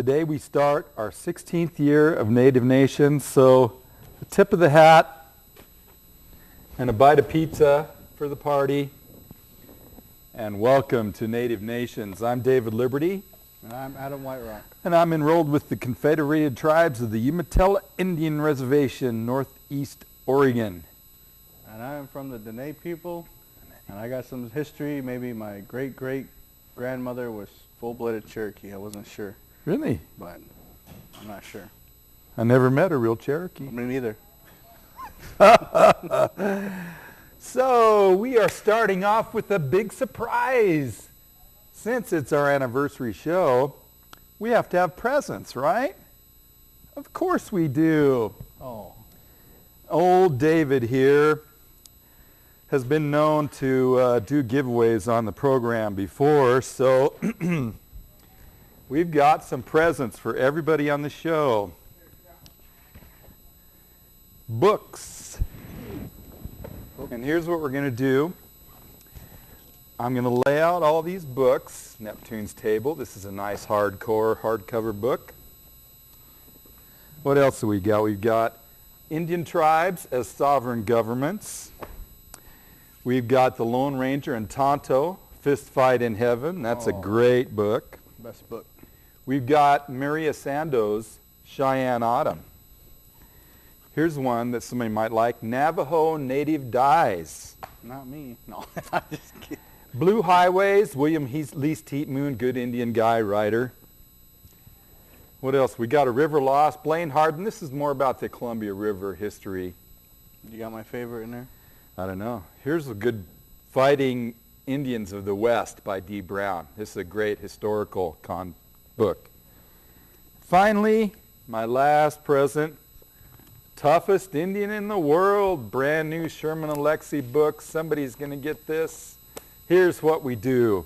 Today we start our 16th year of Native Nations, so a tip of the hat and a bite of pizza for the party. And welcome to Native Nations. I'm David Liberty. And I'm Adam Whiterock. And I'm enrolled with the Confederated Tribes of the Umatilla Indian Reservation, Northeast Oregon. And I'm from the Dene people, and I got some history. Maybe my great-great-grandmother was full-blooded Cherokee. I wasn't sure. Really? But I'm not sure. I never met a real Cherokee. Me neither. So we are starting off with a big surprise. Since it's our anniversary show, we have to have presents, right? Of course we do. Oh. Old David here has been known to do giveaways on the program before, so we've got some presents for everybody on the show. Books. And here's what we're going to do. I'm going to lay out all these books. Neptune's Table. This is a nice hardcover book. What else do we got? We've got Indian Tribes as Sovereign Governments. We've got The Lone Ranger and Tonto, Fist Fight in Heaven. That's a great book. Best book. We've got Maria Sandoz, Cheyenne Autumn. Here's one that somebody might like, Navajo Native Dies. Not me. No, I'm just kidding. Blue Highways, William Least Heat Moon, good Indian guy, writer. What else? We got A River Lost, Blaine Harden. This is more about the Columbia River history. You got my favorite in there? I don't know. Here's a good Fighting Indians of the West by D. Brown. This is a great historical book. Finally, my last present, Toughest Indian in the World, brand new Sherman Alexie book. Somebody's going to get this. Here's what we do.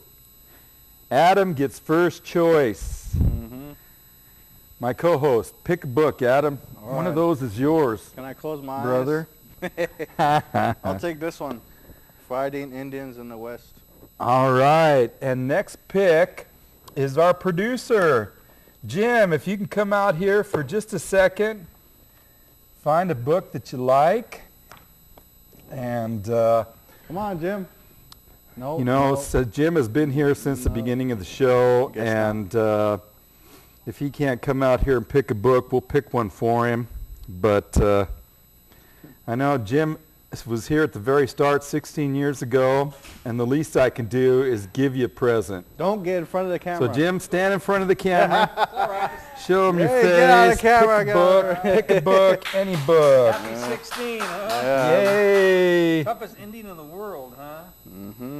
Adam gets first choice. My co-host, pick a book, Adam. All one right. of those is yours. Can I close my brother? eyes? I'll take this one. Fighting Indians in the West. All right. And next pick is our producer. Jim, if you can come out here for just a second. Find a book that you like. And, Come on, Jim. No. you know, no. so Jim has been here since the beginning of the show. Guess And if he can't come out here and pick a book, we'll pick one for him. But I know Jim was here at the very start 16 years ago, and the least I can do is give you a present. Don't get in front of the camera. So Jim, stand in front of the camera. Show him your face. Get out of the camera. Pick a book, any book. Happy 16, huh? Yay! Toughest Indian in the world, huh?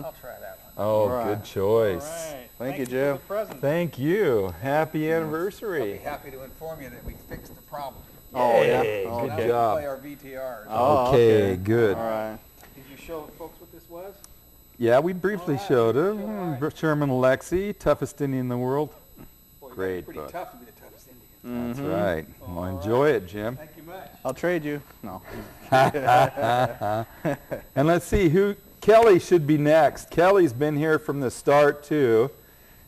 I'll try that one. Oh, All right. good choice. All right. Thank you, for Jim. the present. Thank you. Happy I'll be anniversary. happy to inform you that we fixed the problem. Oh, yeah. Yay, Oh, good Now okay. we can job. play our VTRs. Oh, Okay, good. All right. Did you show folks what this was? Yeah, we briefly All right, showed all him. right. Sherman Alexie, Toughest Indian in the World. Boy, you Great got pretty book. tough to be the toughest Indian. That's right. Well, enjoy it, Jim. Thank you much. I'll trade you. No. And let's see, Kelly should be next. Kelly's been here from the start, too.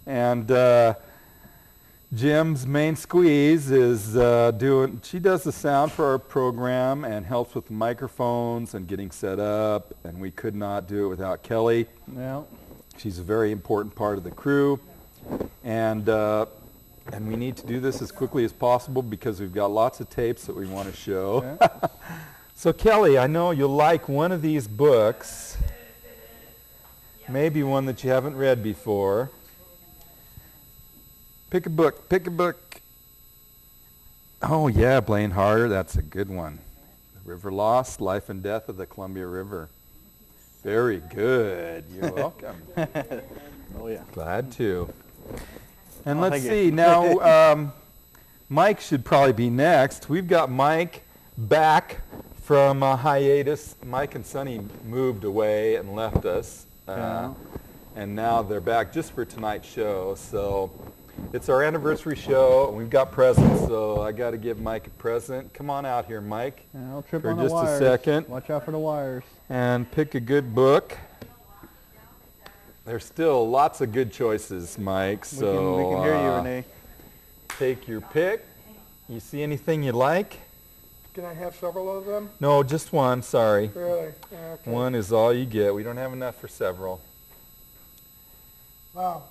And Jim's main squeeze is she does the sound for our program and helps with the microphones and getting set up, and we could not do it without Kelly. Yeah. She's a very important part of the crew, and we need to do this as quickly as possible because we've got lots of tapes that we want to show. Yeah. So Kelly, I know you'll like one of these books, maybe one that you haven't read before. Pick a book, pick a book. Oh yeah, Blaine Harder, that's a good one. The River Lost, Life and Death of the Columbia River. Very good, you're welcome. Oh, yeah. Glad to. And Oh, let's thank see, you. now Mike should probably be next. We've got Mike back from hiatus. Mike and Sonny moved away and left us. Yeah. And now they're back just for tonight's show. So it's our anniversary show, and we've got presents, so I got to give Mike a present. Come on out here, Mike, Yeah, I'll trip for on the just wires. a second, Watch out for the wires. and pick a good book. There's still lots of good choices, Mike. We So can hear you, Renee. take your pick. You see anything you like? Can I have several of them? No, just one, sorry. Really? Okay. One is all you get. We don't have enough for several. Wow.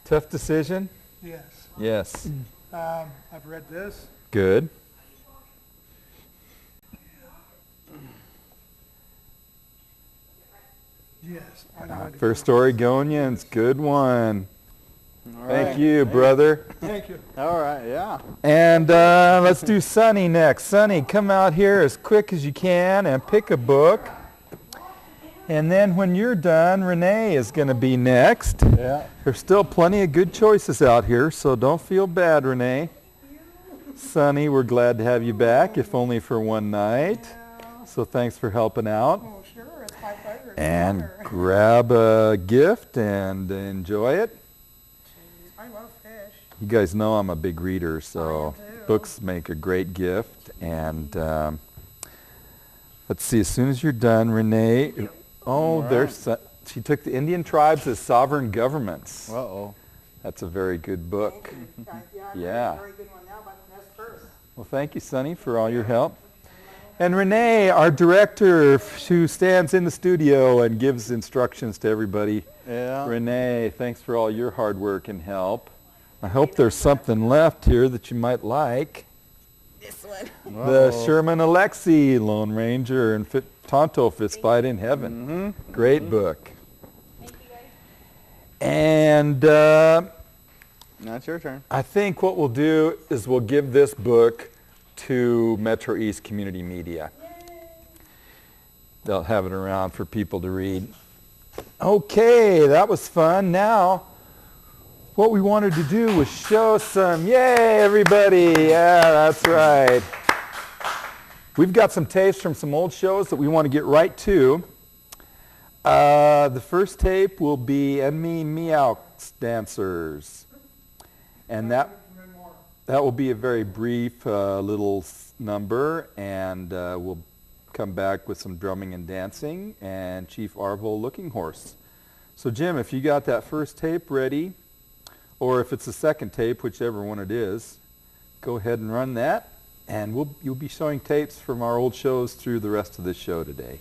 Tough decision? Yes. Yes. I've read this. Good. Yes. I'm going to First go. Oregonians, good one. All Thank right. you, brother. Thank you. All right, yeah. And let's do Sonny next. Sonny, come out here as quick as you can and pick a book. And then when you're done, Renee is going to be next. Yeah. There's still plenty of good choices out here, so don't feel bad, Renee. Sonny, we're glad to have you back, if only for one night. So thanks for helping out. Oh, sure. It's my pleasure. It's an And honor. grab a gift and enjoy it. I love fish. You guys know I'm a big reader, so I am too. books make a great gift. And let's see, as soon as you're done, Renee. Oh, she took the Indian tribes as sovereign governments. Uh-oh. That's a very good book. Yeah. Yeah. Very good one now, but that's first. Well, thank you, Sonny, for all your help. And Renee, our director who stands in the studio and gives instructions to everybody. Yeah. Renee, thanks for all your hard work and help. I hope there's something left here that you might like. This one. The Sherman Alexie, Lone Ranger and Tonto Fist Fight in Heaven. Great book. And Now it's your turn. I think what we'll do is we'll give this book to Metro East Community Media. They'll have it around for people to read. Okay, that was fun. Now, what we wanted to do was show some, yay everybody, yeah, that's right. We've got some tapes from some old shows that we want to get right to. The first tape will be Enemy Meow Dancers. And that will be a very brief little number, and we'll come back with some drumming and dancing, and Chief Arvo Looking Horse. So Jim, if you got that first tape ready, or if it's the second tape, whichever one it is, go ahead and run that, and you'll be showing tapes from our old shows through the rest of this show today.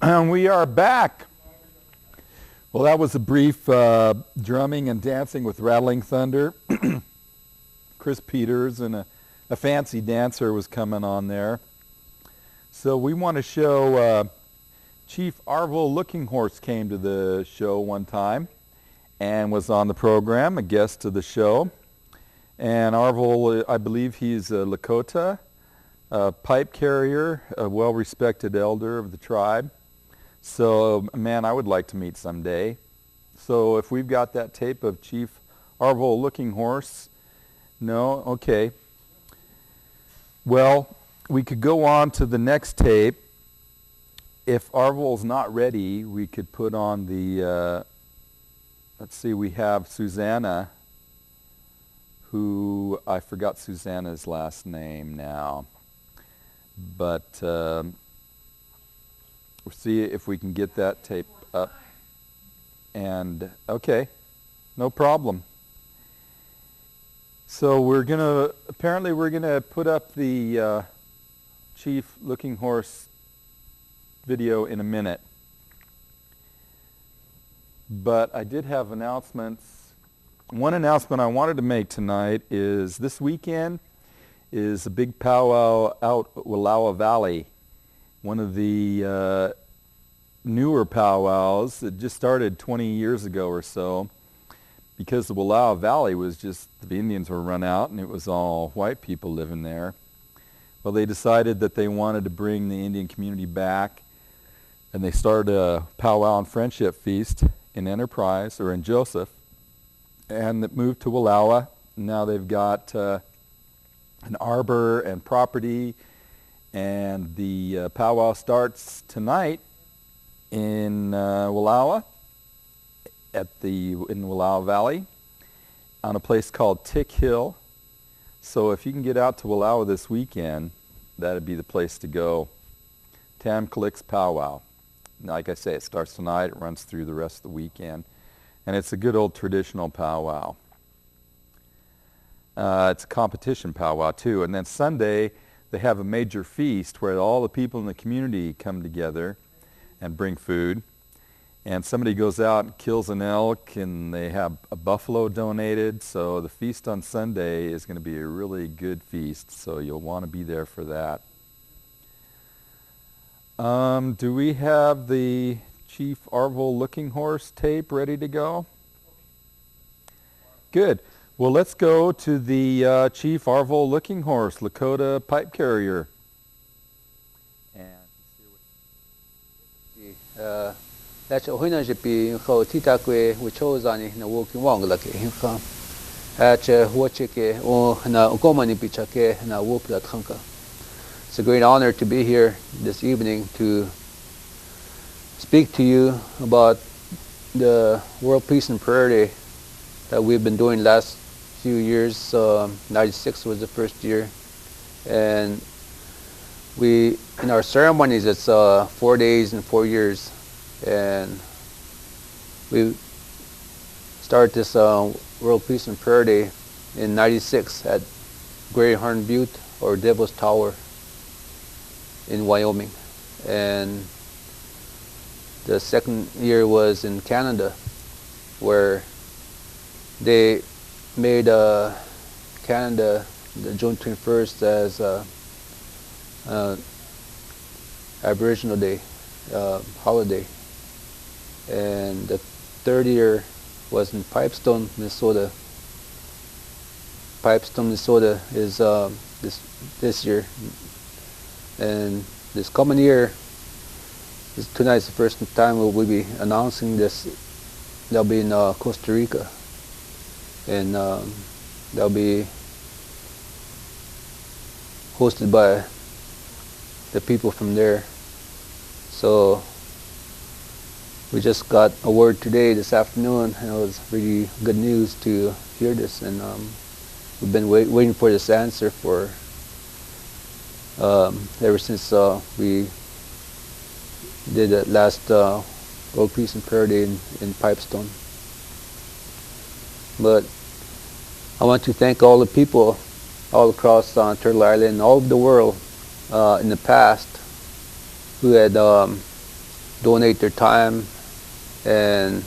And we are back. Well, that was a brief drumming and dancing with Rattling Thunder. Chris Peters and a fancy dancer was coming on there. So we want to show Chief Arvol Looking Horse came to the show one time and was on the program, a guest to the show. And Arvol, I believe he's a Lakota, a pipe carrier, a well-respected elder of the tribe. So, man, I would like to meet someday. So if we've got that tape of Chief Arvol Looking Horse, no? Okay. Well, we could go on to the next tape. If Arvol's not ready, we could put on the, let's see, we have Susanna, who, I forgot Susanna's last name now. But we'll see if we can get that tape up. And, okay, no problem. So apparently we're going to put up the Chief Looking Horse video in a minute. But I did have announcements. One announcement I wanted to make tonight is this weekend is a big powwow out at Wallowa Valley. One of the newer powwows that just started 20 years ago or so, because the Wallowa Valley was just, the Indians were run out and it was all white people living there. Well, they decided that they wanted to bring the Indian community back, and they started a powwow and friendship feast in Enterprise, or in Joseph, and it moved to Wallowa. Now they've got an arbor and property, and the powwow starts tonight in Wallowa, in Wallowa Valley, on a place called Tick Hill. So if you can get out to Wallowa this weekend, that'd be the place to go. Tamklik's Powwow. Like I say, it starts tonight, it runs through the rest of the weekend, and it's a good old traditional powwow. It's a competition powwow too, and then Sunday they have a major feast where all the people in the community come together and bring food, and somebody goes out and kills an elk, and they have a buffalo donated. So the feast on Sunday is going to be a really good feast, so you'll want to be there for that. Do we have the Chief Arvol Looking Horse tape ready to go? Good. Well, let's go to the Chief Arvol Looking Horse, Lakota pipe carrier. That's a winner be how Titakwe, which chose on in a walking wong like him. At Wachike or Gomani Pichake and a whoop that hunker. It's a great honor to be here this evening to speak to you about the World Peace and Prayer Day that we've been doing last few years. 96 was the first year, and in our ceremonies it's 4 days and 4 years, and we started this World Peace and Prayer Day in 96 at Great Horn Butte, or Devil's Tower in Wyoming, and the second year was in Canada, where they made Canada the June 21st as Aboriginal Day holiday, and the third year was in Pipestone, Minnesota. Pipestone, Minnesota is this year, and this coming year, tonight's the first time we'll be announcing this. They'll be in Costa Rica, and they'll be hosted by the people from there. So we just got a word today, this afternoon, and it was really good news to hear this, and we've been waiting for this answer for ever since we did that last World Peace and Prayer Day in Pipestone. But I want to thank all the people all across Turtle Island, all over the world in the past, who had donate their time and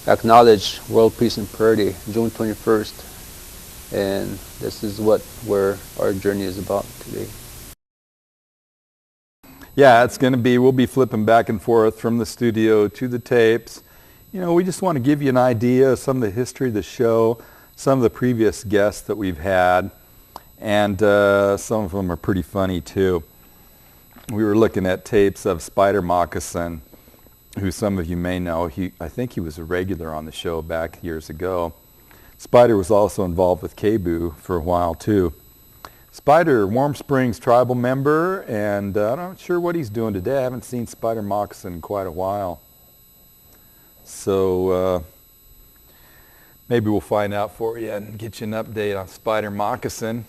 acknowledge World Peace and Purity, June 21st. And this is where our journey is about today. Yeah, it's going to be, we'll be flipping back and forth from the studio to the tapes. You know, we just want to give you an idea of some of the history of the show, some of the previous guests that we've had, and some of them are pretty funny too. We were looking at tapes of Spider Moccasin, who some of you may know. I think he was a regular on the show back years ago. Spider was also involved with KBOO for a while too. Spider, Warm Springs tribal member, and I'm not sure what he's doing today. I haven't seen Spider Moccasin in quite a while. So maybe we'll find out for you and get you an update on Spider Moccasin.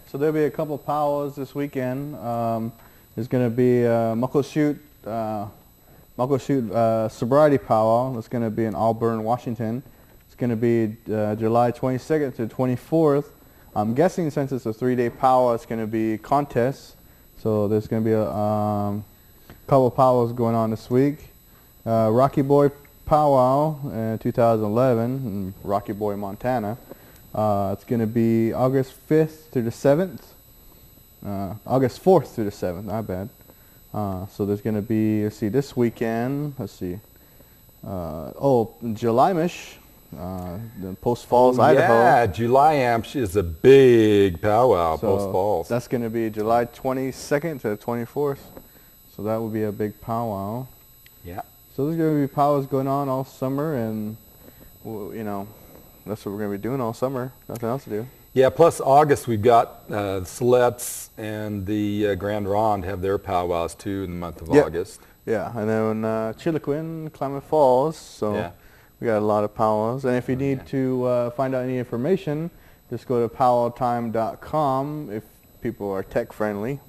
So there'll be a couple powwows this weekend. There's going to be a Muckleshoot sobriety powwow. That's going to be in Auburn, Washington. It's going to be July 22nd to 24th. I'm guessing since it's a 3-day powwow, it's going to be contests. So there's going to be a couple powwows going on this week. Rocky Boy powwow in 2011 in Rocky Boy, Montana. It's going to be August 5th through the 7th. August 4th through the 7th, not bad. So there's going to be, let's see, this weekend, July-mish, in Post Falls, Idaho. Yeah, July Amsh is a big powwow, So Post Falls. that's going to be July 22nd to 24th. So that will be a big powwow. Yeah. So there's going to be powwows going on all summer, and you know, that's what we're going to be doing all summer. Nothing else to do. Yeah, plus August we've got Siletz and the Grand Ronde have their powwows too in the month of Yep. August. Yeah, and then Chiloquin, Klamath Falls. So Yeah. we got a lot of powwows. And if you need to find out any information, just go to powwowtime.com if people are tech friendly,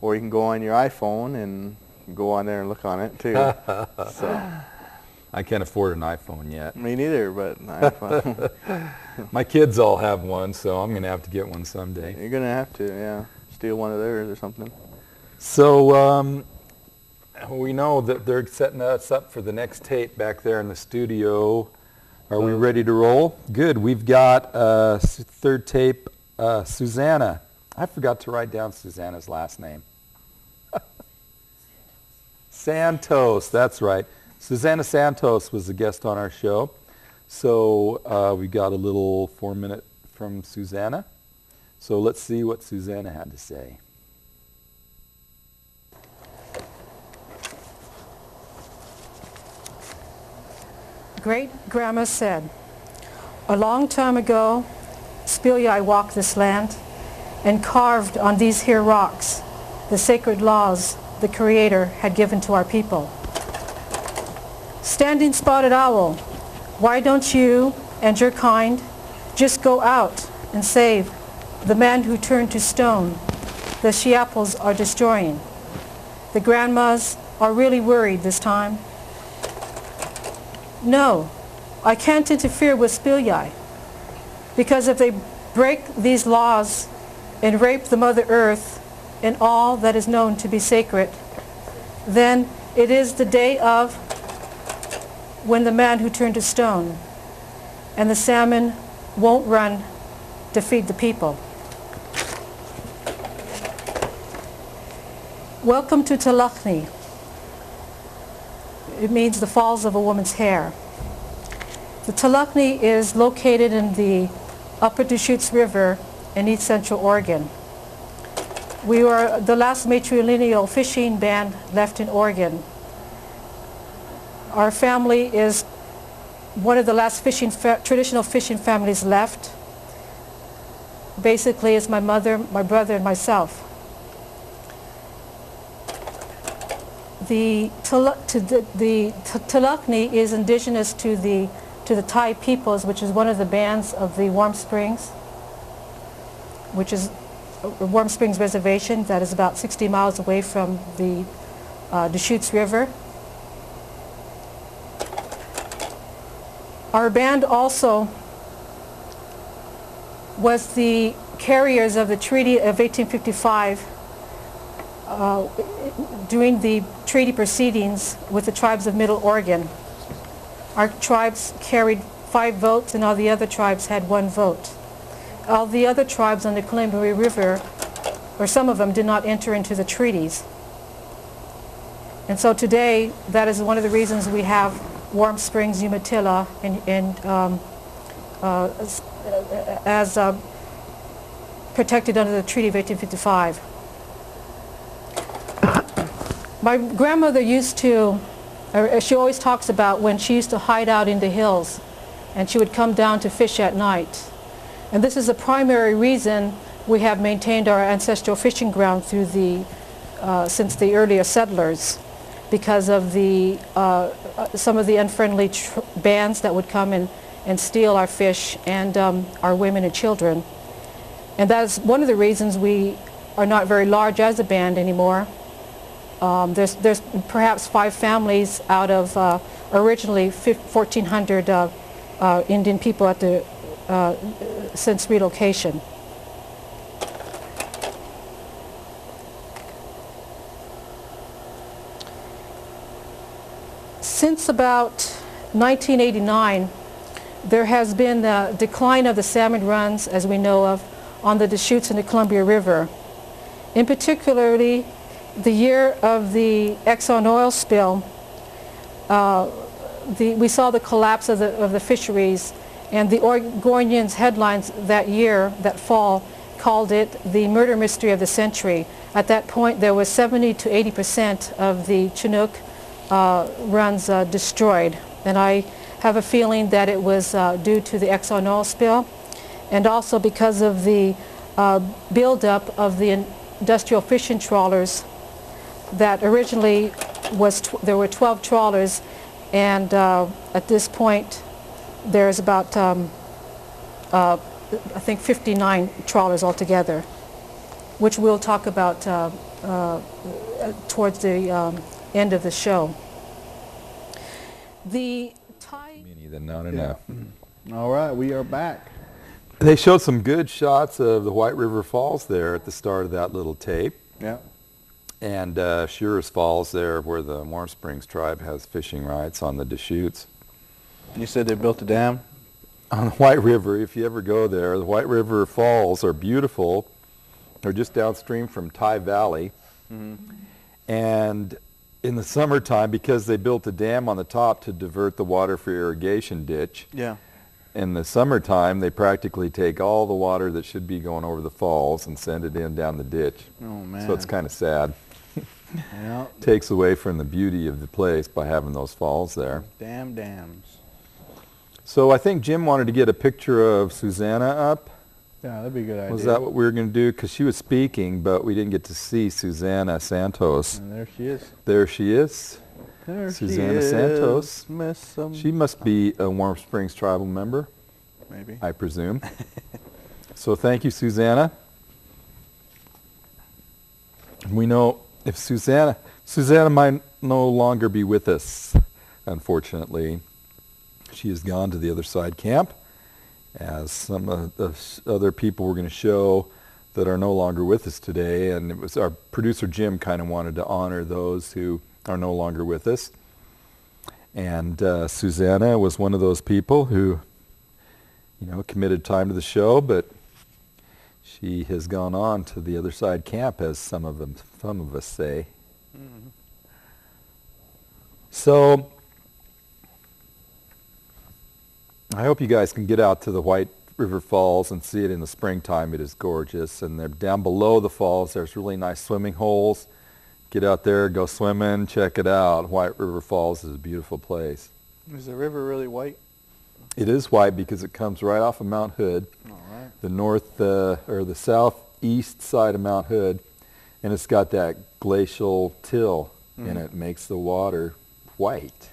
or you can go on your iPhone and go on there and look on it too. So I can't afford an iPhone yet. me neither, but iPhone. My kids all have one, so I'm going to have to get one someday. You're gonna have to, yeah, steal one of theirs or something. So we know that they're setting us up for the next tape back there in the studio. Are we ready to roll? Good. We've got third tape, Susanna. I forgot to write down Susanna's last name. Santos, that's right. Susanna Santos was a guest on our show. So we got a little 4-minute from Susanna. So let's see what Susanna had to say. Great-grandma said, a long time ago, Spiliai walked this land and carved on these here rocks the sacred laws the Creator had given to our people. Standing Spotted Owl, why don't you and your kind just go out and save the man who turned to stone the Shiapos are destroying? The grandmas are really worried this time. No, I can't interfere with Spiliai, because if they break these laws and rape the Mother Earth and all that is known to be sacred, then it is the day of when the man who turned to stone, and the salmon won't run to feed the people. Welcome to Talachni. It means the falls of a woman's hair. The Talachni is located in the upper Deschutes River in East Central Oregon. We were the last matrilineal fishing band left in Oregon. Our family is one of the last traditional fishing families left. Basically, it's my mother, my brother, and myself. The Talachni is indigenous to the Thai peoples, which is one of the bands of the Warm Springs, which is a Warm Springs Reservation that is about 60 miles away from the Deschutes River. Our band also was the carriers of the Treaty of 1855 during the treaty proceedings with the tribes of Middle Oregon. Our tribes carried 5 votes and all the other tribes had 1 vote. All the other tribes on the Columbia River, or some of them, did not enter into the treaties. And so today, that is one of the reasons we have Warm Springs, Umatilla, as protected under the Treaty of 1855. My grandmother used to, she always talks about when she used to hide out in the hills and she would come down to fish at night. And this is the primary reason we have maintained our ancestral fishing ground through since the earlier settlers, because of some of the unfriendly bands that would come and steal our fish and our women and children. And that's one of the reasons we are not very large as a band anymore. There's perhaps 5 families out of originally 1,400 Indian people at the since relocation. Since about 1989, there has been a decline of the salmon runs, as we know of, on the Deschutes and the Columbia River. In particularly, the year of the Exxon oil spill, we saw the collapse of the fisheries, and the Oregonians' headlines that year, that fall, called it the murder mystery of the century. At that point, there was 70 to 80% of the Chinook runs destroyed, and I have a feeling that it was due to the Exxon oil spill, and also because of the buildup of the industrial fishing trawlers. That originally there were 12 trawlers, and at this point there's about I think 59 trawlers altogether, which we'll talk about towards the end of the show. The Thai... Many than not enough. All right, we are back. They showed some good shots of the White River Falls there at the start of that little tape. Yeah. And Shearers Falls there, where the Warm Springs tribe has fishing rights on the Deschutes. You said they built a dam? On the White River, if you ever go there, the White River Falls are beautiful. They're just downstream from Thai Valley. Mm-hmm. And in the summertime, because they built a dam on the top to divert the water for irrigation ditch, Yeah. in the summertime, they practically take all the water that should be going over the falls and send it in down the ditch. Oh, man. So it's kind of sad. Yeah. Takes away from the beauty of the place by having those falls there. Damn dams. So I think Jim wanted to get a picture of Susanna up. Yeah, that'd be a good idea. Was that what we were going to do? Because she was speaking, but we didn't get to see Susanna Santos. And there she is. There she is. There Susanna she is. Santos. Miss some... She must be a Warm Springs tribal member, Maybe. I presume. So thank you, Susanna. We know if Susanna might no longer be with us, unfortunately. She has gone to the other side camp, as some of the other people we're going to show that are no longer with us today. And it was our producer Jim kind of wanted to honor those who are no longer with us. And Susanna was one of those people who, committed time to the show, but she has gone on to the other side camp, as some of us say. Mm-hmm. So I hope you guys can get out to the White River Falls and see it in the springtime. It is gorgeous. And they're down below the falls. There's really nice swimming holes. Get out there, go swimming, check it out. White River Falls is a beautiful place. Is the river really white? It is white because it comes right off of Mount Hood, All right. the north or the southeast side of Mount Hood, and it's got that glacial till in it. Makes the water white.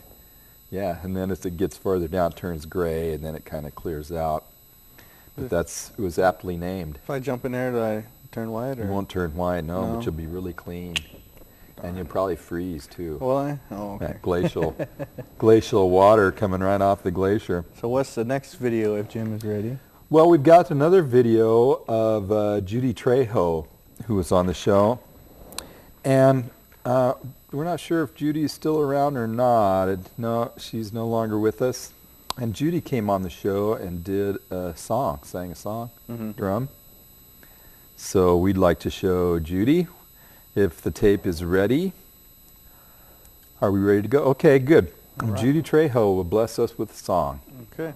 Yeah, and then as it gets further down, it turns gray, and then it kind of clears out. But it was aptly named. If I jump in there, do I turn white? You Or? won't turn white, no, No? but you'll be really clean. And you'll probably freeze, too. Will I? Oh, okay. That glacial water coming right off the glacier. So what's the next video if Jim is ready? Well, we've got another video of Judy Trejo, who was on the show. And we're not sure if Judy is still around or not. No, she's no longer with us. And Judy came on the show and did a song, sang a song, drum. So we'd like to show Judy if the tape is ready. Are we ready to go? Okay, good. All right. Judy Trejo will bless us with a song. Okay.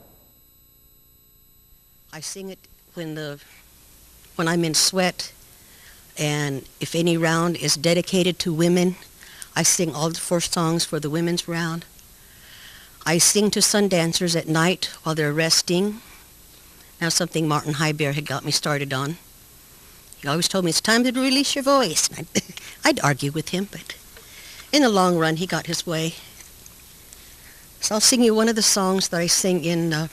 I sing it when I'm in sweat, and if any round is dedicated to women, I sing all the 4 songs for the women's round. I sing to sun dancers at night while they're resting. Now something Martin Heiber had got me started on. He always told me it's time to release your voice. And I'd argue with him, but in the long run he got his way. So I'll sing you one of the songs that I sing in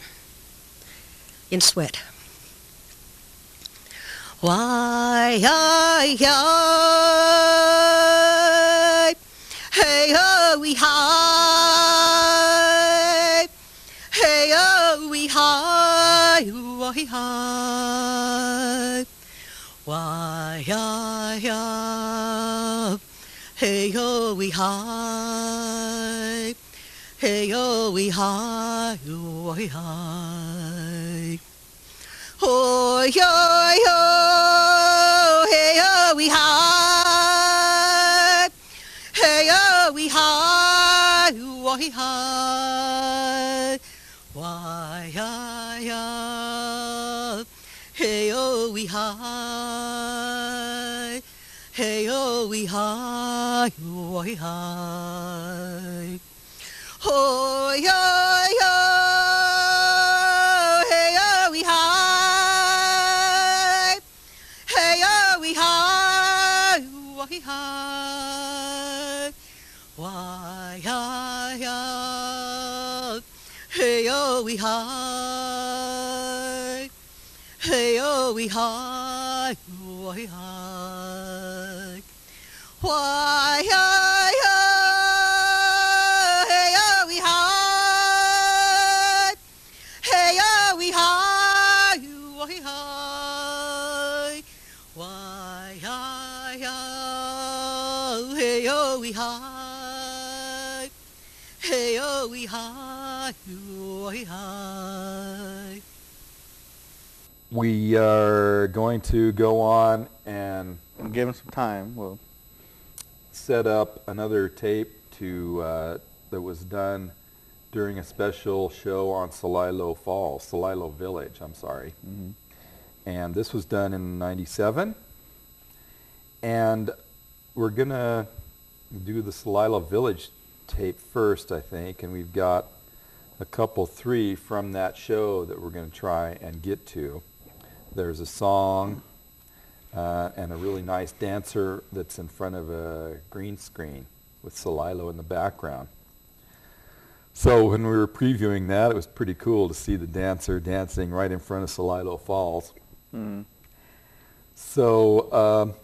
sweat. Why, hey, oh, we high, hey, oh, we high, why, high, why, hey, oh, we high, hey, oh, we high, why, high. Oh, yo, yo, hey, oh, we high, hey, oh, we high, why, high, why, hey, oh, we high, hey, oh, we high, why, high, oh, yo, yo, hey, oh, we high. Why, hey, oh, we high, hey, oh, we high, why, why, hey, oh, we high, hey, oh, we high, why, why, hey, oh, we high, hey, oh, we high, why, high. We are going to go on and Give him some time. We'll set up another tape that was done during a special show on Celilo Village, I'm sorry. And this was done in '97. And we're going to do the Celilo Village tape first, I think, and we've got a couple, 3 from that show that we're going to try and get to. There's a song and a really nice dancer that's in front of a green screen with Celilo in the background. So when we were previewing that, it was pretty cool to see the dancer dancing right in front of Celilo Falls. So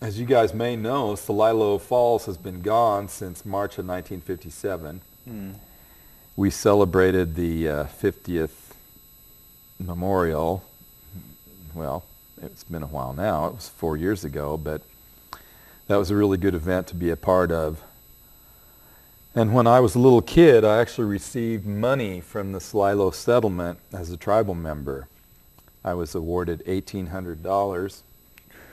as you guys may know, Celilo Falls has been gone since March of 1957. We celebrated the 50th memorial. Well, it's been a while now. It was 4 years ago, but that was a really good event to be a part of. And when I was a little kid, I actually received money from the Celilo settlement as a tribal member. I was awarded $1,800.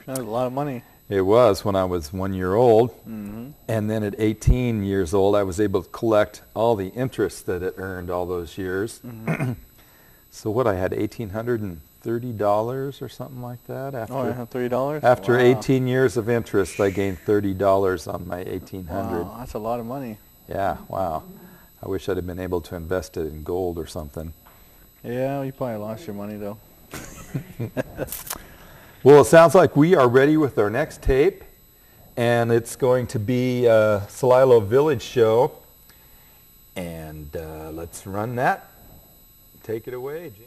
That was a lot of money. It was when I was 1 year old. And then at 18 years old, I was able to collect all the interest that it earned all those years. So what, I had $1,830 or something like that after. Oh, I have $30? After Wow. 18 years of interest, I gained $30 on my $1,800. Wow, that's a lot of money. Yeah, wow. I wish I'd have been able to invest it in gold or something. Yeah, you probably lost your money though. Well, it sounds like we are ready with our next tape, and it's going to be a Celilo Village show. And let's run that. Take it away, Jim.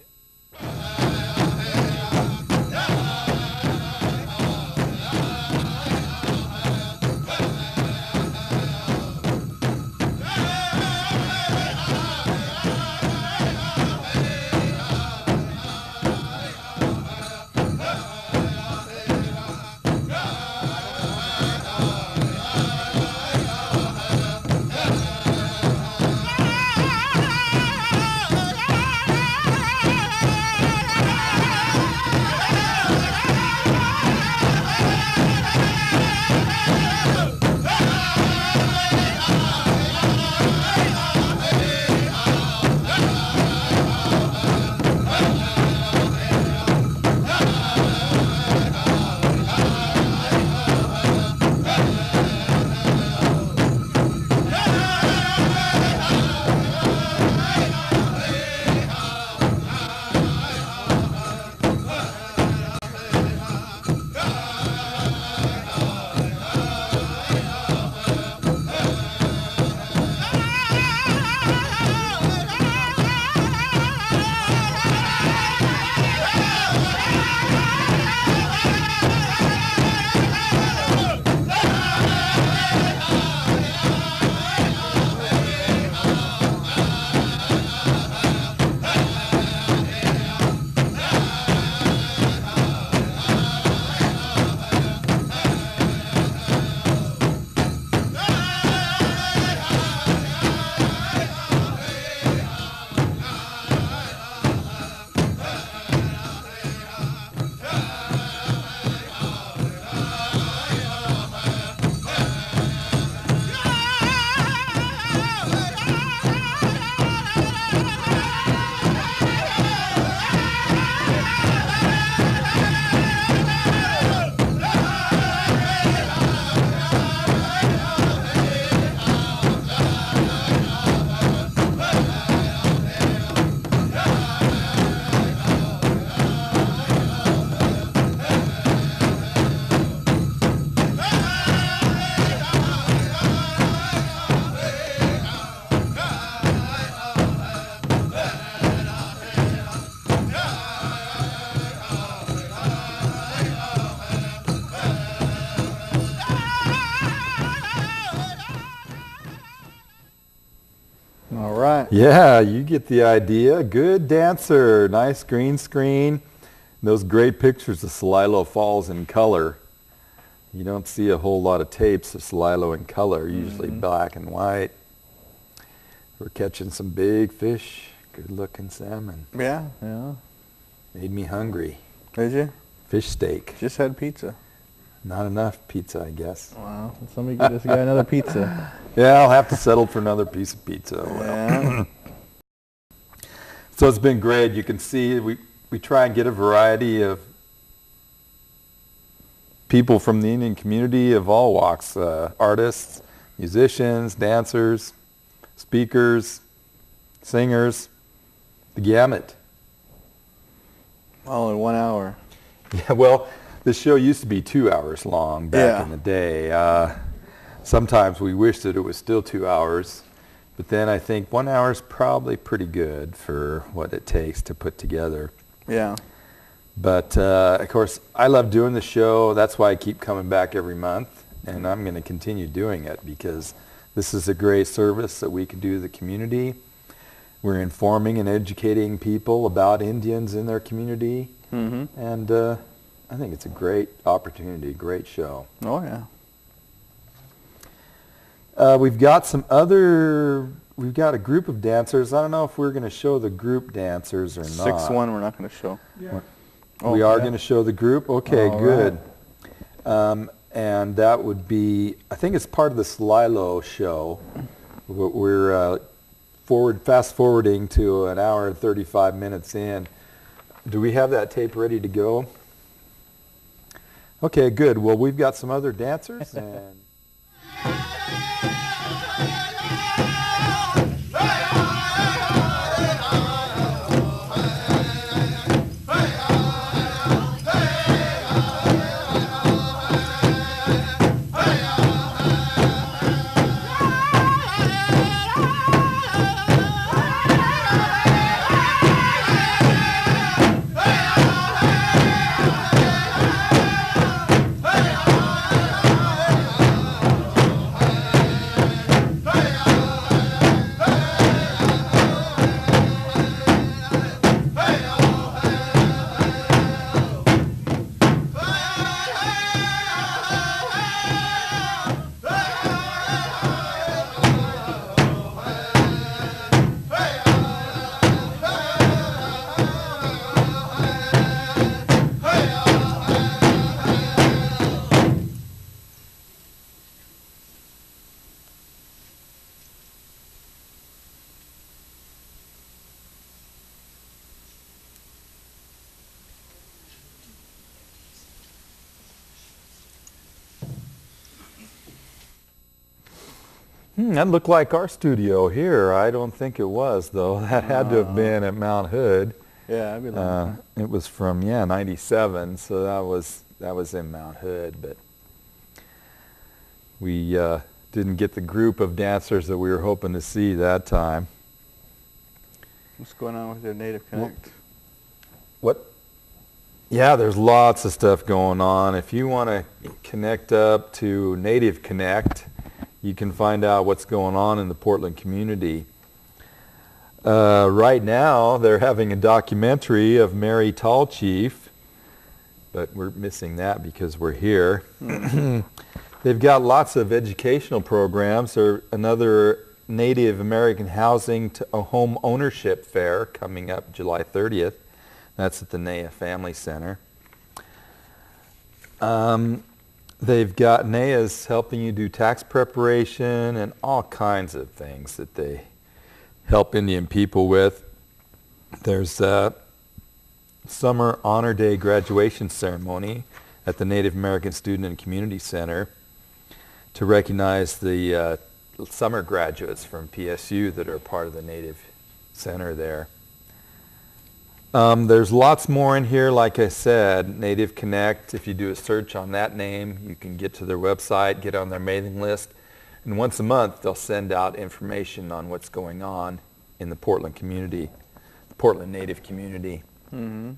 All right. Yeah, you get the idea. Good dancer, nice green screen. Those great pictures of Celilo Falls in color. You don't see a whole lot of tapes of Celilo in color, usually black and white. We're catching some big fish, good looking salmon. Yeah. Yeah. Made me hungry. Did you? Fish steak. Just had pizza. Not enough pizza, I guess. Wow. Somebody get this guy another pizza. Yeah, I'll have to settle for another piece of pizza. Yeah. So it's been great. You can see we try and get a variety of people from the Indian community of all walks, artists, musicians, dancers, speakers, singers, the gamut. All in 1 hour. Yeah, well, the show used to be 2 hours long back in the day. Sometimes we wish that it was still 2 hours, but then I think 1 hour is probably pretty good for what it takes to put together. Yeah. But of course, I love doing the show. That's why I keep coming back every month, and I'm going to continue doing it because this is a great service that we can do to the community. We're informing and educating people about Indians in their community, and I think it's a great opportunity, great show. Oh, yeah. We've got a group of dancers. I don't know if we're going to show the group dancers or not. 6-1 we're not going to show. Yeah. We are going to show the group? Okay, All good. And that would be, I think it's part of the Celilo show. We're fast forwarding to an hour and 35 minutes in. Do we have that tape ready to go? Okay, good. Well, we've got some other dancers. And that looked like our studio here. I don't think it was, though. That had to have been at Mount Hood. Yeah, I'd be like It was from 97, so that was in Mount Hood. But we didn't get the group of dancers that we were hoping to see that time. What's going on with your Native Connect? What? Yeah, there's lots of stuff going on. If you want to connect up to Native Connect, you can find out what's going on in the Portland community. Right now, they're having a documentary of Mary Tallchief, but we're missing that because we're here. They've got lots of educational programs. There's another Native American Housing to a Home Ownership Fair coming up July 30th. That's at the NAIA Family Center. They've got NAIA's helping you do tax preparation and all kinds of things that they help Indian people with. There's a Summer Honor Day graduation ceremony at the Native American Student and Community Center to recognize the summer graduates from PSU that are part of the Native Center there. There's lots more in here. Like I said, Native Connect, if you do a search on that name, you can get to their website, get on their mailing list, and once a month they'll send out information on what's going on in the Portland community, the Portland Native community. We've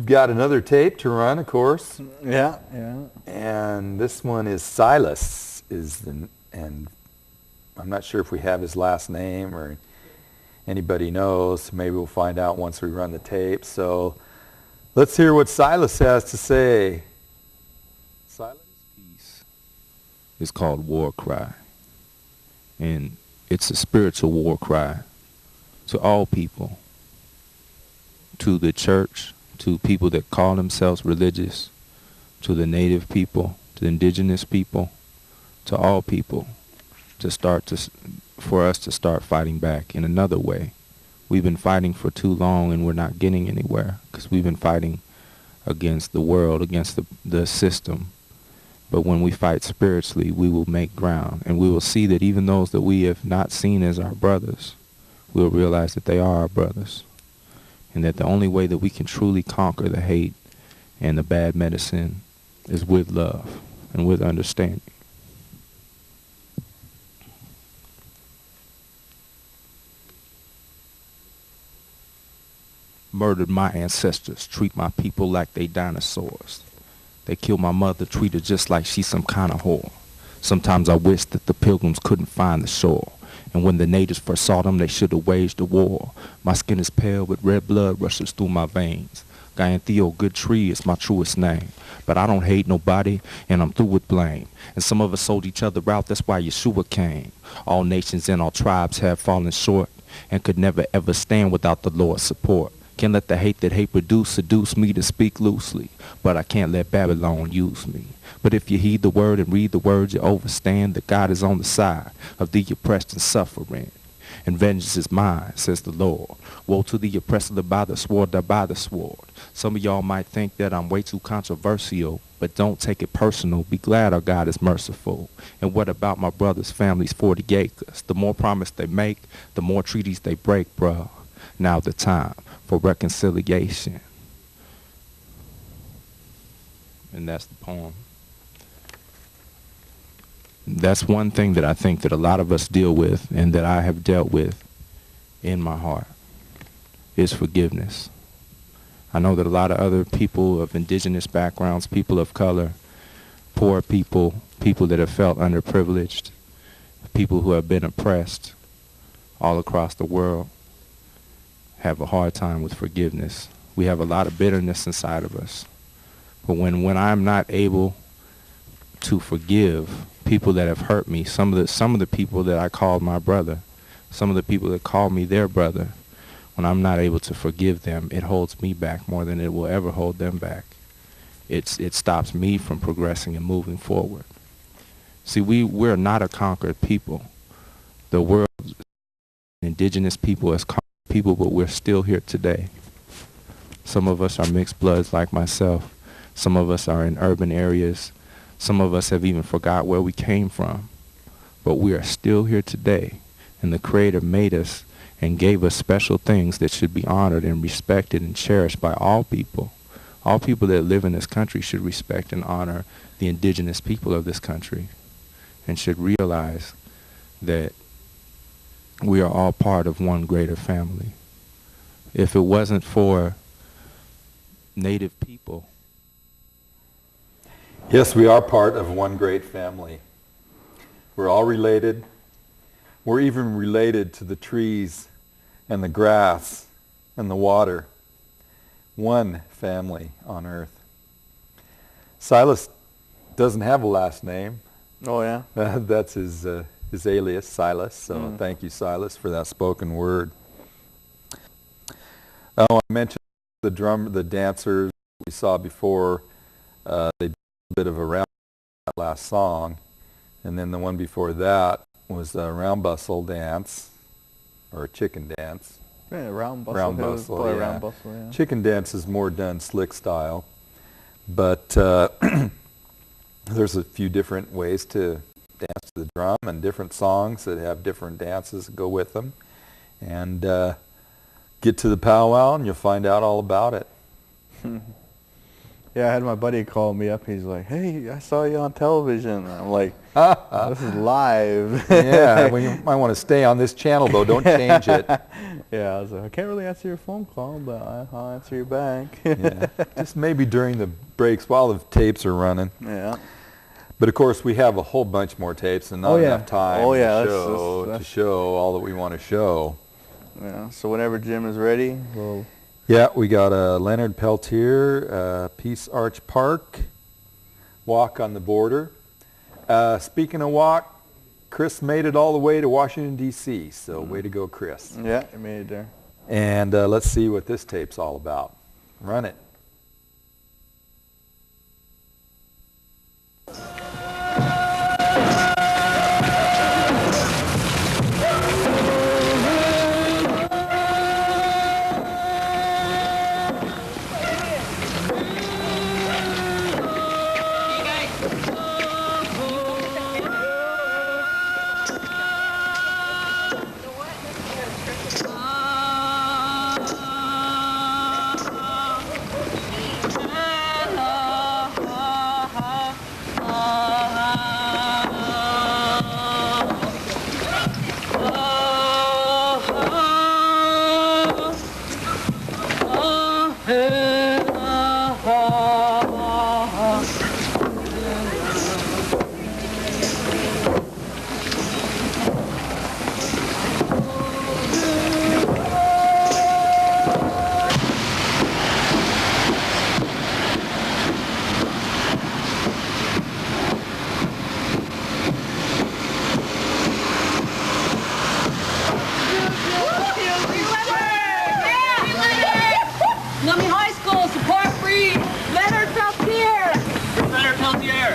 got another tape to run, of course. Yeah, yeah. And this one is Silas, and I'm not sure if we have his last name or anybody knows. Maybe we'll find out once we run the tape. So let's hear what Silas has to say. Silas? Piece is called War Cry. And it's a spiritual war cry to all people, to the church, to people that call themselves religious, to the native people, to the indigenous people, to all people, for us to start fighting back in another way. We've been fighting for too long and we're not getting anywhere because we've been fighting against the world, against the system. But when we fight spiritually, we will make ground, and we will see that even those that we have not seen as our brothers, we'll realize that they are our brothers, and that the only way that we can truly conquer the hate and the bad medicine is with love and with understanding. Murdered my ancestors, treat my people like they dinosaurs. They killed my mother, treat her just like she's some kind of whore. Sometimes I wish that the pilgrims couldn't find the shore. And when the natives first saw them, they should have waged a war. My skin is pale, but red blood rushes through my veins. Gayantheo, good tree, is my truest name. But I don't hate nobody, and I'm through with blame. And some of us sold each other out, that's why Yeshua came. All nations and all tribes have fallen short, and could never ever stand without the Lord's support. Can't let the hate that hate produce seduce me to speak loosely, but I can't let Babylon use me. But if you heed the word and read the words, you overstand that God is on the side of the oppressed and suffering. And vengeance is mine, says the Lord. Woe to the oppressor by the sword, die by the sword. Some of y'all might think that I'm way too controversial, but don't take it personal. Be glad our God is merciful. And what about my brother's family's 40 acres? The more promise they make, the more treaties they break, bruh. Now the time for reconciliation. And that's the poem. That's one thing that I think that a lot of us deal with and that I have dealt with in my heart is forgiveness. I know that a lot of other people of indigenous backgrounds, people of color, poor people, people that have felt underprivileged, people who have been oppressed all across the world have a hard time with forgiveness. We have a lot of bitterness inside of us. But when I'm not able to forgive people that have hurt me, some of the people that I called my brother, some of the people that called me their brother, when I'm not able to forgive them, it holds me back more than it will ever hold them back. It stops me from progressing and moving forward. See, we're not a conquered people. The world, indigenous people as conquered people, but we're still here today. Some of us are mixed bloods like myself. Some of us are in urban areas. Some of us have even forgot where we came from. But we are still here today. And the Creator made us and gave us special things that should be honored and respected and cherished by all people. All people that live in this country should respect and honor the indigenous people of this country and should realize that we are all part of one greater family. If it wasn't for Native people. Yes, we are part of one great family. We're all related. We're even related to the trees and the grass and the water. One family on earth. Silas doesn't have a last name. Oh, yeah? That's his alias, Silas. So thank you, Silas, for that spoken word. Oh, I mentioned the dancers we saw before. They did a bit of a round that last song. And then the one before that was a round bustle dance, or a chicken dance. Yeah, round bustle. Round bustle, yeah. Round bustle, yeah. Chicken dance is more done slick style. But there's a few different ways to dance to the drum and different songs that have different dances that go with them. And get to the powwow and you'll find out all about it. Yeah, I had my buddy call me up. He's like, "Hey, I saw you on television." And I'm like, "This is live." Yeah, well, you might want to stay on this channel, though. Don't change it. Yeah, I was like, "I can't really answer your phone call, but I'll answer you back." Yeah, just maybe during the breaks while the tapes are running. Yeah. But of course, we have a whole bunch more tapes and not Oh, yeah. enough time Oh, yeah, to show all that we want to show. Yeah. So whenever Jim is ready, we'll. Yeah, we got Leonard Peltier, Peace Arch Park, Walk on the Border. Speaking of walk, Chris made it all the way to Washington, D.C., so way to go, Chris. Yeah, he made it there. And let's see what this tape's all about. Run it. Lummi High School, support free. Leonard Peltier. Leonard Peltier.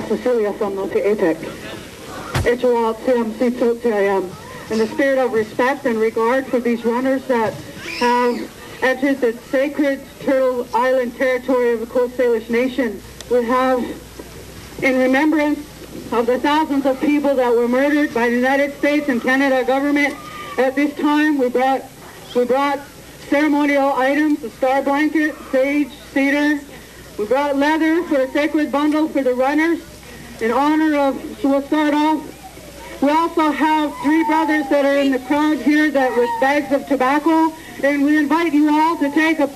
Cecilia from Noti APEC. In the spirit of respect and regard for these runners that have entered the sacred Turtle Island territory of the Coast Salish Nation, we have, in remembrance of the thousands of people that were murdered by the United States and Canada government, at this time we brought ceremonial items, a star blanket, sage, cedar. We brought leather for a sacred bundle for the runners in honor of, so we'll start off. We also have three brothers that are in the crowd here that with bags of tobacco, and we invite you all to take a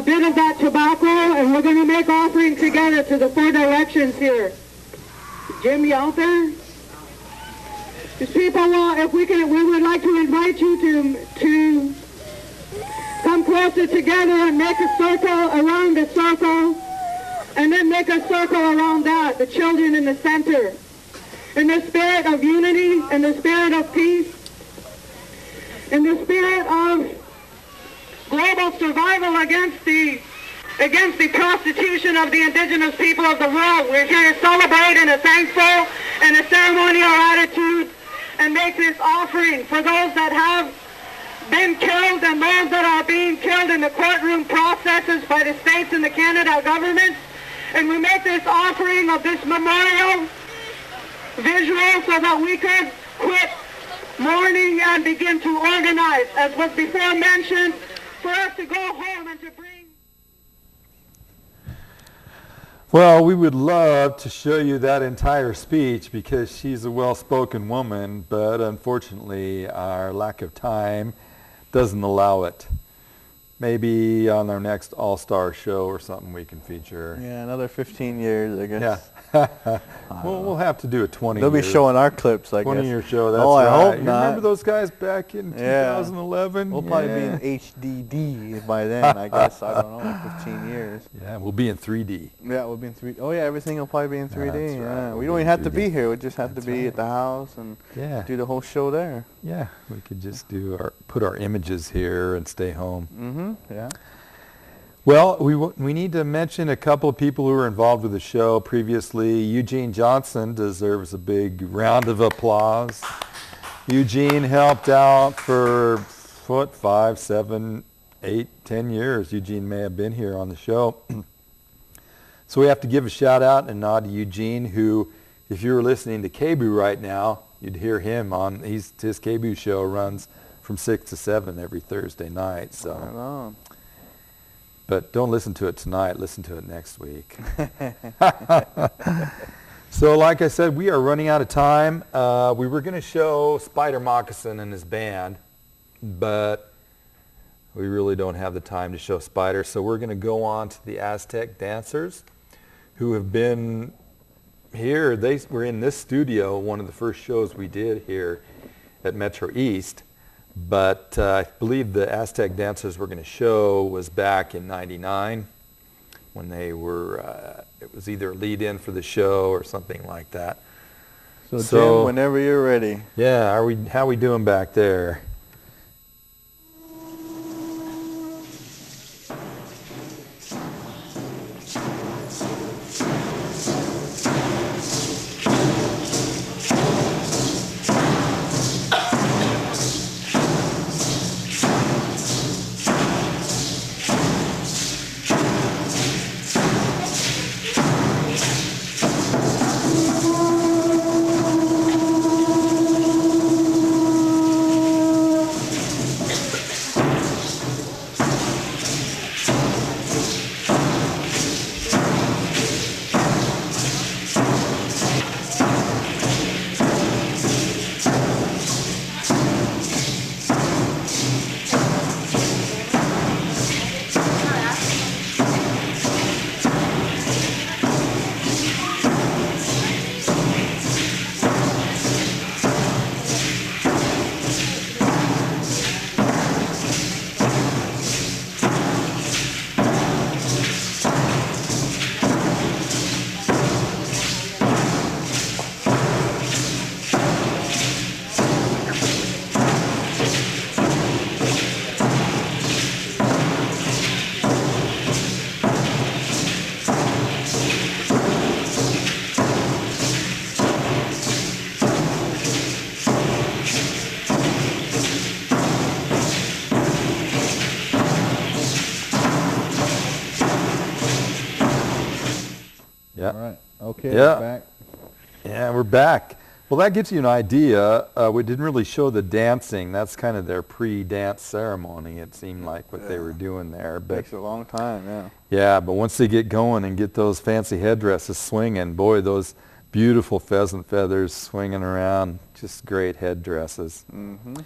bit of that tobacco, and we're going to make offering together to the four directions here. Jim, you out there? These people, if we would like to invite you to come closer together and make a circle around the circle, and then make a circle around that, the children in the center. In the spirit of unity, in the spirit of peace, in the spirit of global survival against the prostitution of the indigenous people of the world. We're here to celebrate in a thankful and a ceremonial attitude and make this offering for those that have been killed and those that are being killed in the courtroom processes by the states and the Canada government. And we make this offering of this memorial visual so that we could quit mourning and begin to organize, as was before mentioned, for us to go home and to bring... Well, we would love to show you that entire speech because she's a well-spoken woman, but unfortunately our lack of time doesn't allow it. Maybe on our next All-Star show or something we can feature. Yeah, another 15 years, I guess. Yeah. We'll have to do a 20 They'll be showing our clips, I guess. 20-year show, that's I right. hope You not. remember those guys back in 2011? We'll probably be in HDD by then, I guess. I don't know, 15 years. Yeah, we'll be in 3D. Yeah, we'll be in 3D. Oh, yeah, everything will probably be in 3D. That's Yeah, right. we don't even have to be here. We just have to be at the house and do the whole show there. Yeah, we could just put our images here and stay home. Mm-hmm, yeah. Well, we need to mention a couple of people who were involved with the show previously. Eugene Johnson deserves a big round of applause. Eugene helped out for, 5, 7, 8, 10 years. Eugene may have been here on the show. So we have to give a shout out and nod to Eugene, who, if you were listening to KBOO right now, you'd hear him on, his KBOO show runs from 6 to 7 every Thursday night. So. Right on. But don't listen to it tonight. Listen to it next week. So like I said, we are running out of time. We were going to show Spider Moccasin and his band, but we really don't have the time to show Spider. So we're going to go on to the Aztec dancers who have been here. They were in this studio, one of the first shows we did here at Metro East. But I believe the Aztec dancers we're going to show was back in '99 when they were, it was either a lead-in for the show or something like that. So Jim, whenever you're ready. Yeah, how we doing back there? All right. Okay. Yeah. Back. Yeah, we're back. Well, that gives you an idea. We didn't really show the dancing. That's kind of their pre-dance ceremony. It seemed like what they were doing there. But Takes a long time. Yeah. yeah, but once they get going and get those fancy headdresses swinging, boy, those beautiful pheasant feathers swinging around, just great headdresses. Mm-hmm.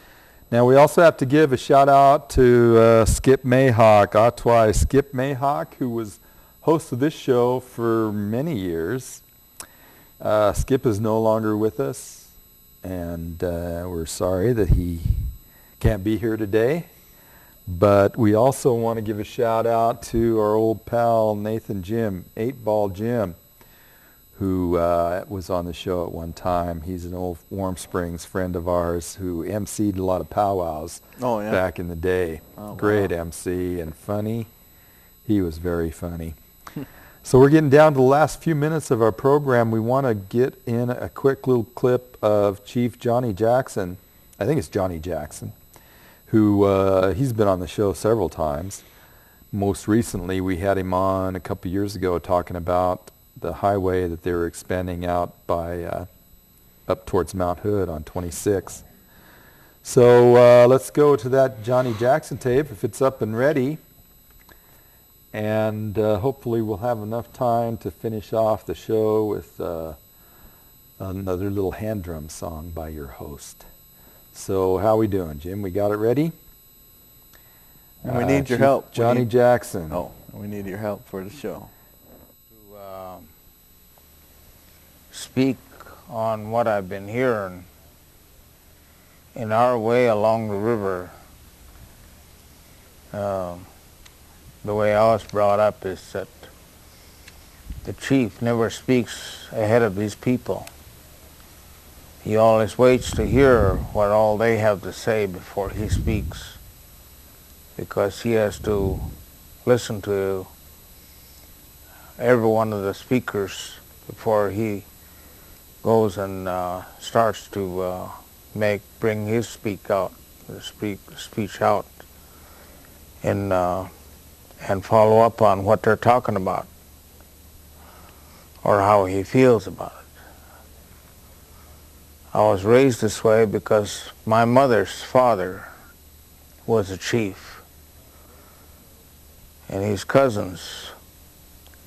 Now, we also have to give a shout out to Skip Mayhawk, Otway Skip Mayhawk, who was host of this show for many years. Skip is no longer with us, and we're sorry that he can't be here today. But we also want to give a shout out to our old pal Nathan Jim, 8-Ball Jim, who was on the show at one time. He's an old Warm Springs friend of ours who emceed a lot of powwows back in the day. Oh, Great wow. MC and funny. He was very funny. So we're getting down to the last few minutes of our program. We want to get in a quick little clip of Chief Johnny Jackson. I think it's Johnny Jackson, who he's been on the show several times. Most recently, we had him on a couple years ago talking about the highway that they were expanding out by up towards Mount Hood on 26. So let's go to that Johnny Jackson tape if it's up and ready. And hopefully we'll have enough time to finish off the show with another little hand drum song by your host. So how we doing, Jim? We got it ready? And we need your help. Johnny Jackson. Oh, we need your help for the show. To speak on what I've been hearing in our way along the river. The way I was brought up is that the chief never speaks ahead of his people. He always waits to hear what all they have to say before he speaks, because he has to listen to every one of the speakers before he goes and starts to bring his speech out, and follow up on what they're talking about or how he feels about it. I was raised this way because my mother's father was a chief, and his cousins,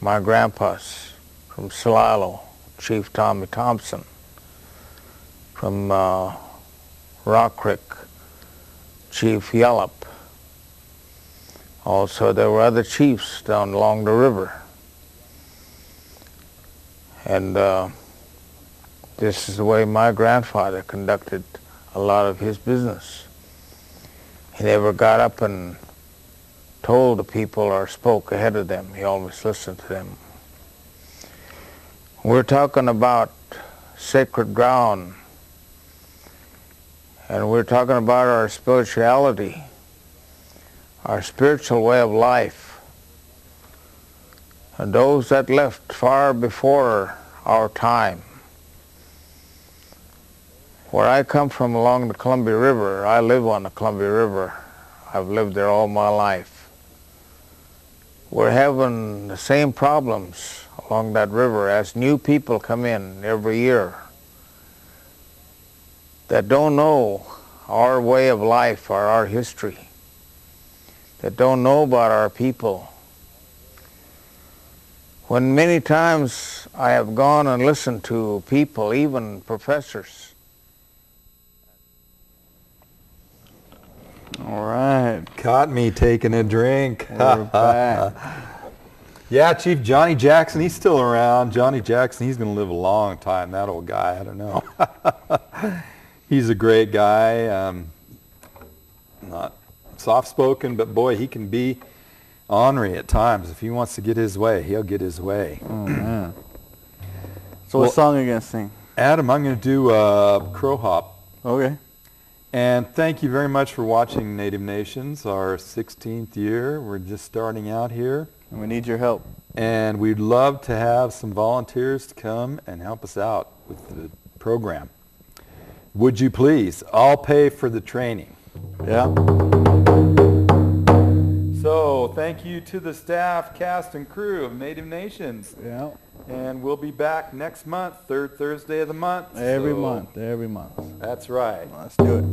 my grandpas from Celilo, Chief Tommy Thompson, from Rock Creek, Chief Yallop. Also, there were other chiefs down along the river. And this is the way my grandfather conducted a lot of his business. He never got up and told the people or spoke ahead of them. He always listened to them. We're talking about sacred ground, and we're talking about our spirituality, our spiritual way of life. And those that left far before our time. Where I come from along the Columbia River, I live on the Columbia River. I've lived there all my life. We're having the same problems along that river as new people come in every year that don't know our way of life or our history, that don't know about our people. When many times I have gone and listened to people, even professors. All right. Caught me taking a drink. We're back. Yeah, Chief Johnny Jackson, he's still around. Johnny Jackson, he's going to live a long time, that old guy, I don't know. He's a great guy. Not soft-spoken, but boy, he can be ornery at times. If he wants to get his way, he'll get his way. Oh, man. So what song are you going to sing? Adam, I'm going to do Crow Hop. Okay. And thank you very much for watching Native Nations, our 16th year. We're just starting out here. And we need your help. And we'd love to have some volunteers to come and help us out with the program. Would you please? I'll pay for the training. Yeah. So thank you to the staff, cast, and crew of Native Nations. Yeah. And we'll be back next month, third Thursday of the month. Every month. That's right. Let's do it.